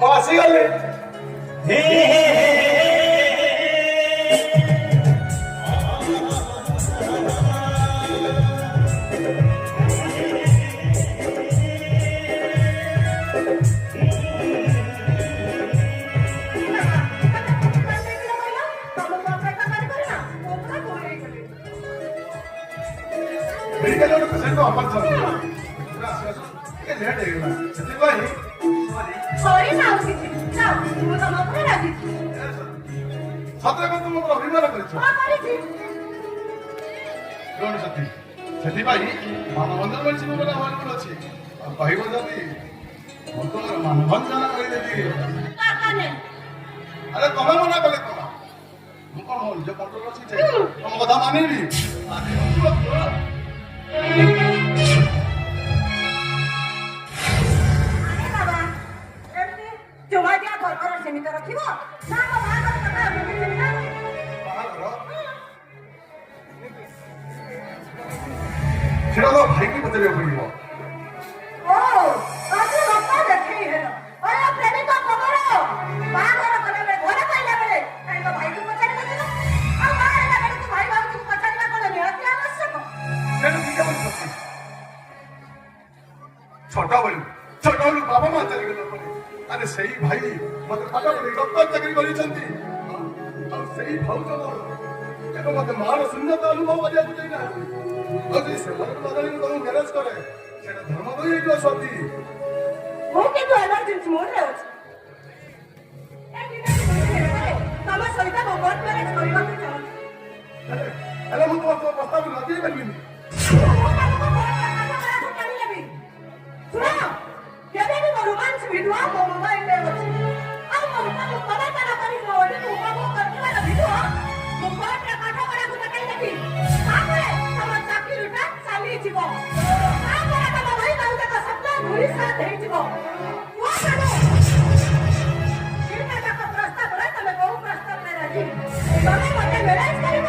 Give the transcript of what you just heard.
ଆସିଗଲେ medical patient ଅପାର ଟିକେ ଲେଟ୍ ହେଇଗଲା ସେଥିପାଇଁ ସରି ମାଉସୀ ଯାଅ ମୁଁ ତମ ଉପରେ ରାଗିଛି ସତରେ କଣ ତୁମ ଉପରେ ଅଭିମାନ କରିଛ କଣ କରିଛି କଣ ସତୀ ସେଥିପାଇଁ ମାନଭଞ୍ଜନ ବୋଲି ଶିବଙ୍କର ଆହ୍ୱାନ ଅଛି ଆଉ କହିବ ଯଦି ମୁଁ ତୁମର ମାନଭଞ୍ଜନ କରିଦେବି କାକାନେ ଆରେ ତମେ ମନା କଲେ କଣ ମୁଁ କଣ ମୋ ନିଜ କଣ୍ଟ୍ରୋଲ ଅଛି ଯେ ତମ କଥା ମାନିବି ଚୁମାଟିଆ କର୍କର ସେମିତି ରଖିବ ନା ମୋ ବାହାଘର କଥା ବୁଝିବି ନା ବାହାଘର ସେଟା ତ ଭାଇକି ପଚାରିବାକୁ ପଡିବ ଓ ତାକୁ ବାପା ଦେଖେଇ ହେଲ ଅରେ ପ୍ରେମିକ ଖବର ବାହାଘର କଲାବେଳେ ଘରେ ପାଇଲା ବେଳେ କାହିଁ ମୋ ଭାଇକୁ ପଚାରି ନଥିଲ ଆଉ ବାହା ହେଲା ବେଳକୁ ଭାଇ ଭାଉଜକୁ ପଚାରିବା କଣ ନିହାତି ଆବଶ୍ୟକ ସେଟା ଟିକେ ବୁଝୁଛି ଛୋଟବେଳୁ ବାବା ମା ଚାଲିଗଲା ପରେ ଆରେ ସେଇ ଭାଇ ମତେ ପାଠ ପଢି ଡକ୍ଟର ଚାକିରି କରିଛନ୍ତି ଆଉ ସେଇ ଭାଉଜ ମୋର ଏବେ ମତେ ମାର ଶୂନ୍ୟତା ଅନୁଭବ କରିବାକୁ ଦେଇନାହାନ୍ତି ଆଉ ଯଦି ସେମାନଙ୍କୁ ବଦଳି ମୁଁ ତମକୁ ମ୍ୟାରେଜ କରେ ସେଟା ଧର୍ମ ଦଇ ହେଇଯିବ ସତୀ ମୁଁ କିନ୍ତୁ ଏମର୍ଜେନ୍ସି ମୋଡରେ ଅଛି ତମ ସହିତ ମୋ କୋର୍ଟ ମ୍ୟାରେଜ କରିବାକୁ ଚାହୁଁଛି ହେଲେ ମୁଁ ତୁମ ପ୍ରସ୍ତାବ ରାଜି ହେଇପାରିବିନି ଶୁଣ କେବେ ବି ମୋ ରୋମାନ୍ସ ଭିଡିଓ ମୋ ମୋବାଇଲରେ ଅଛି ଆଉ ମୋ କମେଣ୍ଟ କରି ମୋ ଓଡିକୁ ଉପଭୋଗ କରିବାର ଭିଡିଓ ମୋ କୋର୍ଟରେ ପାଠ ପଢାକୁ ଦେଖେଇଦେବି ତାପରେ ତମ ଚାକିରିଟା ଚାଲିଯିବ ତାପରେ ତମ ଭାଇ ଭାଉଜଙ୍କ ଶବ୍ଦ ଧୂଳିସାତ ହେଇଯିବ ତିନିଟାକ ପ୍ରସ୍ତାବରେ ତମେ କୋଉ ପ୍ରସ୍ତାବରେ ରାଜି ତମେ ମତେ ମ୍ୟାରେଜ କରିବ